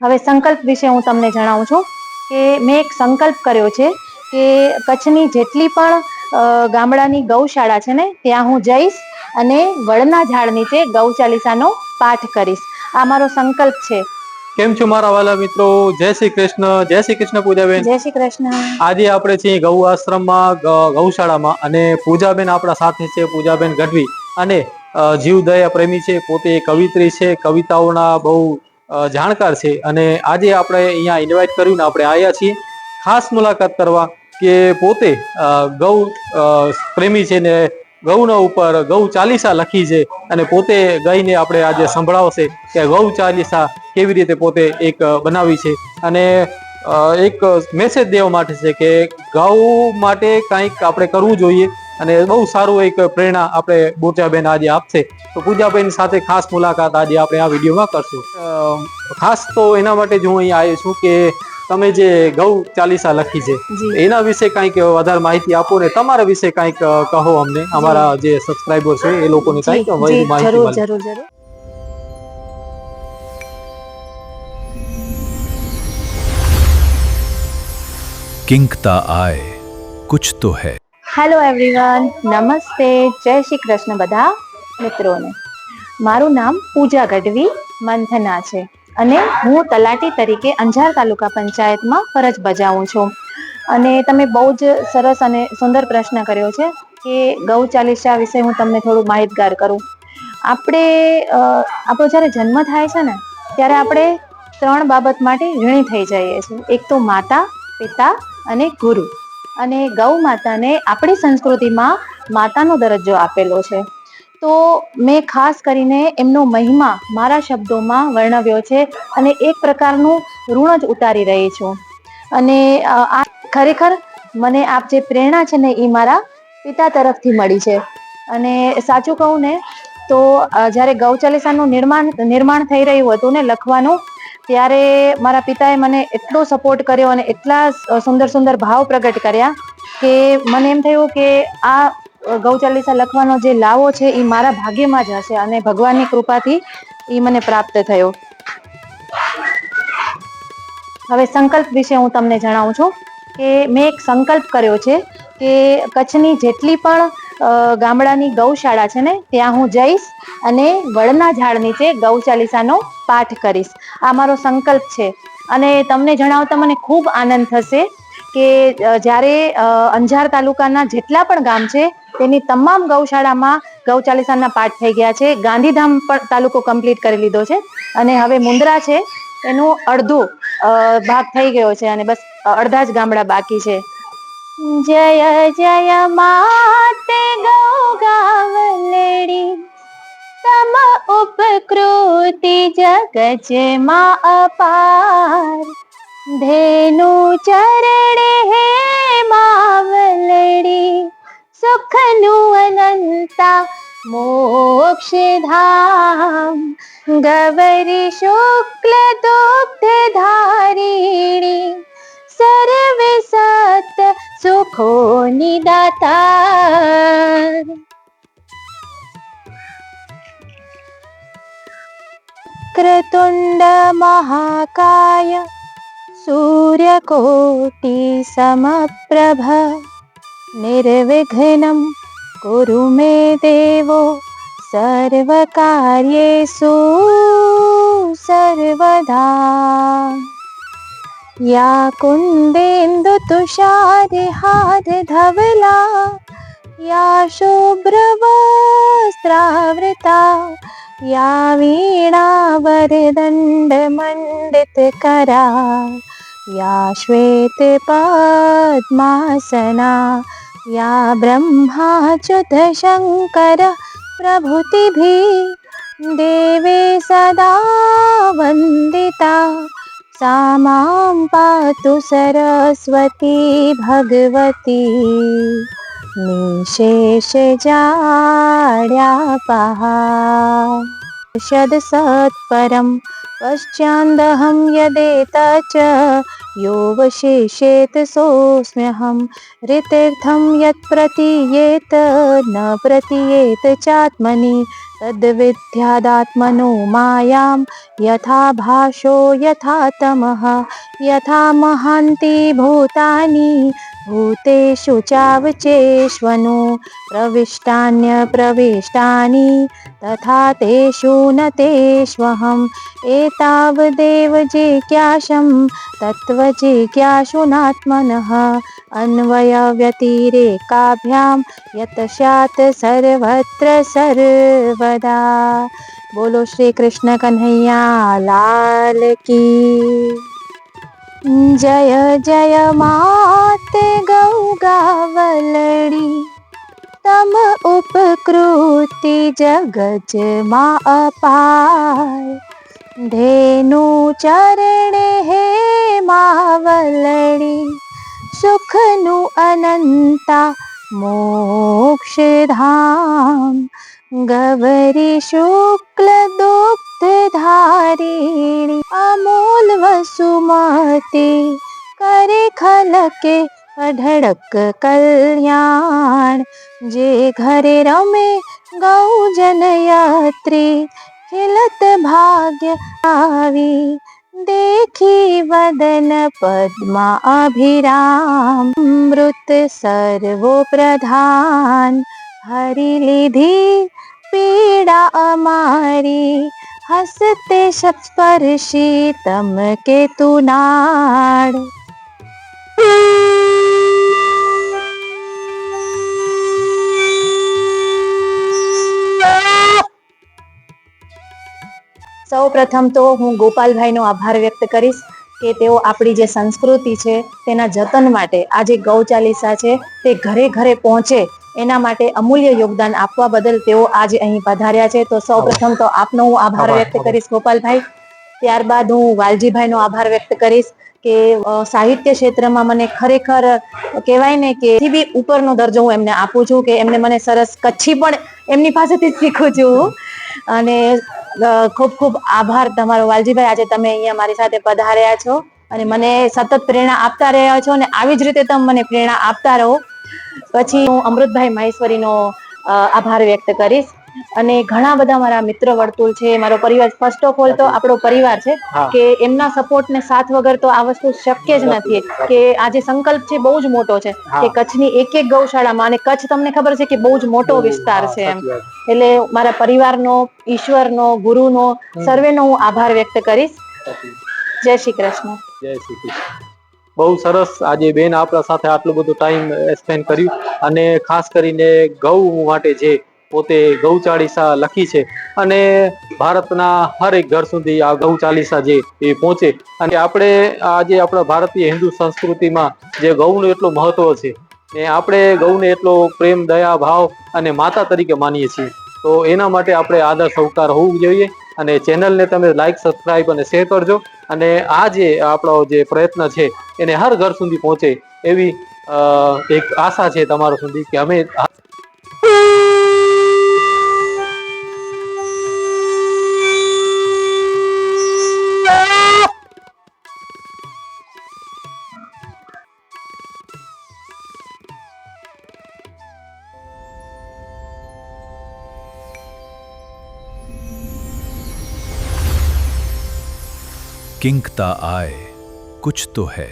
હવે સંકલ્પ વિશે હું તમને જણાવું છું કે મેં એક સંકલ્પ કર્યો છે કે કચ્છની જેટલી પણ ગામડાની ગૌશાળા છે ને ત્યાં હું જઈશ અને વડના ઝાડ નીચે ગૌ ચાલીસાનો પાઠ કરીશ. આ મારો સંકલ્પ છે. કેમ છો મારા વાલા મિત્રો? જય શ્રી કૃષ્ણ. જય શ્રી કૃષ્ણ પૂજાબેન. જય શ્રી કૃષ્ણ. આજે આપણે છીએ ગૌ આશ્રમમાં, ગૌશાળામાં, અને પૂજાબેન આપણા સાથે છે, પૂજાબેન ગઢવી. અને જીવદયા પ્રેમી છે, પોતે કવિત્રી છે, કવિતાઓના બહુ જાણકાર છે. અને આજે આપણે અહીંયા ઇન્વાઇટ કર્યું ને આપણે આવ્યા છીએ ખાસ મુલાકાત કરવા, કે પોતે ગૌ પ્રેમી છે ને ગૌના ઉપર ગૌ ચાલીસા લખી છે, અને પોતે ગાઈને આપણે આજે સંભળાવશે કે ગૌ ચાલીસા કેવી રીતે પોતે એક બનાવી છે. અને એક મેસેજ દેવા માટે છે કે ગૌ માટે કંઈક આપણે કરવું જોઈએ, અને બહુ સારું એક પ્રેરણા આપણે પૂજાબેન આજે આપશે. તો પૂજાબેન સાથે ખાસ મુલાકાત આજે આપણે આ વિડીયોમાં કરશું. ખાસ તો એના માટે જ હું અહીંયા આવ્યો છું કે તમે જે ગૌ ચાલીસા લખી છે એના વિશે કંઈક વધારે માહિતી આપો, ને તમારા વિશે કંઈક કહો અમને, અમારા જે સબસ્ક્રાઇબર છે એ લોકોને કંઈક માહિતી મળે. જરૂર જરૂર. કિંકતા આય કુછ તો હૈ. હેલો એવરીવન, નમસ્તે, જય શ્રી કૃષ્ણ બધા મિત્રોને. મારું નામ પૂજા ગઢવી મંથના છે અને હું તલાટી તરીકે અંજાર તાલુકા પંચાયતમાં ફરજ બજાવું છું. અને તમે બહુ જ સરસ અને સુંદર પ્રશ્ન કર્યો છે કે ગૌ ચાલીસા વિશે હું તમને થોડું માહિતગાર કરું. આપણો જ્યારે જન્મ થાય છે ને ત્યારે આપણે 3 બાબત માટે ઋણી થઈ જઈએ છીએ. એક તો માતા, પિતા અને ગુરુ. અને ગૌ માતાને આપણી સંસ્કૃતિમાં માતાનો દરજ્જો આપેલો છે. તો મેં ખાસ કરીને એમનો મહિમા મારા શબ્દોમાં વર્ણવ્યો છે અને એક પ્રકારનું ઋણ જ ઉતારી રહી છું. અને આ ખરેખર મને આપ જે પ્રેરણા છે ને એ મારા પિતા તરફથી મળી છે. અને સાચું કહું ને તો જ્યારે ગૌ ચાલીસાનું નિર્માણ થઈ રહ્યું હતું ને લખવાનું, ત્યારે મારા પિતાએ મને એટલો સપોર્ટ કર્યો અને એટલા સુંદર સુંદર ભાવ પ્રગટ કર્યા કે મને એમ થયું કે આ ગૌ ચાલીસા લખવાનો જે લાવો છે એ મારા ભાગ્યમાં જ હશે, અને ભગવાનની કૃપાથી એ મને પ્રાપ્ત થયો. હવે સંકલ્પ વિશે હું તમને જણાવું છું કે મેં એક સંકલ્પ કર્યો છે કે કચ્છની જેટલી પણ ગામડાની ગૌશાળા છે ને ત્યાં હું જઈશ અને વડના ઝાડ નીચે ગૌ ચાલીસાનો પાઠ કરીશ. આ મારો સંકલ્પ છે. અને તમને જણાવતા મને ખૂબ આનંદ થશે કે જ્યારે અંજાર તાલુકાના જેટલા પણ ગામ છે તેની તમામ ગૌશાળામાં ગૌ ચાલીસાના પાઠ થઈ ગયા છે. ગાંધીધામ પણ તાલુકો કમ્પ્લીટ કરી લીધો છે, અને હવે મુંદ્રા છે એનું અડધો ભાગ થઈ ગયો છે, અને બસ અડધા જ ગામડા બાકી છે. જય જય માતે ગૌ ગાવલડી, તમ ઉપકૃતિ જગજમાં અપાર. ધેનુ ચરણે હે માવલડી, સુખનું અનંતા મોક્ષ ધામ. ગવરી શુક્લ દુગ્ધ ધારિણી, સર્વે સત સુખો નિદાતાર. ક્રતુંડ મહાકાય સૂર્યકોટિ સમપ્રભ, નિર્વિઘ્નમ કુરુ મે દેવો સર્વકાર્યેષુ સર્વદા. યા કુંદેન્દુ તુષારહાર ધવલા, યા શુભ્રવસ્ત્રાવૃતા, યા વીણા વરદંડ મંડિત કરા, યા શ્વેત પદ્માસના, યા બ્રહ્માચ્યુત શંકર પ્રભૃતિભિ દેવે સદા વંદિતા. સા માં પાતુ સરસ્વતી ભગવતી, નિશેષ જાડ્યાપહા. સદ સત્પરમ પશ્ચાદહમ યદેત ચ योऽवशेषेत सोऽस्म्यहं ऋतीर्थं यत् प्रतीयेत न प्रतीयेत चात्मनि तद्विद्यादात्मनो मायां यथा भासो यथा तमः यथा महान्ति भूतानि भूतेषु चावचेष्वनु प्रविष्टान्यप्रविष्टानि तथा तेषु न तेष्वहम् एतावदेव जिज्ञासं तत्त्वजिज्ञासुनात्मनः अन्वयव्यतिरेकाभ्यां यत् स्यात् सर्वत्र सर्वदा। बोलो श्री कृष्ण कन्हैया लाल की जय जय मात गौ गावलड़ी तम उपकृति जगज मा अपार धेनु चरणे हे मावलड़ी सुखनु अनंता मोक्षधाम गवरी शुक्ल दुग्ध धारिणी अमूल वसुमती करे खलके अढड़क कल्याण जे घरे रमे गौ जनयात्री खिलत भाग्य आवी देखी वदन पद्मा अभिराम अमृत सर्वो प्रधान हरि लिधी पीड़ा अमारी हसते स्पर्शी तम के तुनाड़। સૌ પ્રથમ તો હું ગોપાલભાઈનો આભાર વ્યક્ત કરીશ કે તેઓ આપણી જે સંસ્કૃતિ છે તેના જતન માટે આ જે ગૌ ચાલીસા છે તે ઘરે ઘરે પહોંચે એના માટે અમૂલ્ય યોગદાન આપવા બદલ તેઓ આજે અહીં પધાર્યા છે. તો સૌ પ્રથમ તો આપનો હું આભાર વ્યક્ત કરીશ ગોપાલભાઈ. ત્યારબાદ હું વાલજીભાઈનો આભાર વ્યક્ત કરીશ કે સાહિત્ય ક્ષેત્રમાં મને ખરેખર કહેવાય ને કે બી ઉપરનો દરજ્જો હું એમને આપું છું કે એમને મને સરસ કચ્છી પણ એમની પાસેથી શીખું છું. અને ખૂબ ખૂબ આભાર તમારો વાલજીભાઈ, આજે તમે અહીંયા મારી સાથે પધાર્યા છો અને મને સતત પ્રેરણા આપતા રહ્યા છો અને આવી જ રીતે તમે મને પ્રેરણા આપતા રહો. પછી હું અમૃતભાઈ મહેશ્વરીનો આભાર વ્યક્ત કરીશ અને ઘણા બધા મારા મિત્ર વર્તુળ છે, મારો પરિવાર. ફર્સ્ટ ઓફ ઓલ તો આપણો પરિવાર છે કે એમના સપોર્ટ ને સાથ વગર તો આ વસ્તુ શક્ય જ નથી. કે આ જે સંકલ્પ છે બહુ જ મોટો છે કે કચ્છની એક એક ગૌશાળામાં, અને કચ્છ તમને ખબર છે કે બહુ જ મોટો વિસ્તાર છે એમ, એટલે મારા પરિવારનો, ઈશ્વરનો, ગુરુનો, સર્વેનો હું આભાર વ્યક્ત કરીશ. જય શ્રી કૃષ્ણ. જય શ્રી કૃષ્ણ. બહુ સરસ આજે બેન આપણા સાથે આટલું બધું ટાઈમ સ્પેન્ડ કર્યું અને ખાસ કરીને ગૌ માટે જે પોતે ગૌ ચાલીસા લખી છે અને ભારતના હરેક ઘર સુધી આ ગૌ ચાલીસા જે એ પહોંચે. અને આપણે આજે આપણા ભારતીય હિન્દુ સંસ્કૃતિમાં જે ગૌનું એટલું મહત્વ છે ને આપણે ગૌને એટલો પ્રેમ, દયા, ભાવ અને માતા તરીકે માનીએ છીએ. તો એના માટે આપણે આદર સહકાર હોવું જોઈએ. અને ચેનલને તમે લાઈક, સબસ્ક્રાઇબ અને શેર કરજો. અને આ જે આપણો જે પ્રયત્ન છે એને હર ઘર સુધી પહોંચે એવી એક આશા છે તમારા સુધી કે અમે किंकता आए कुछ तो है।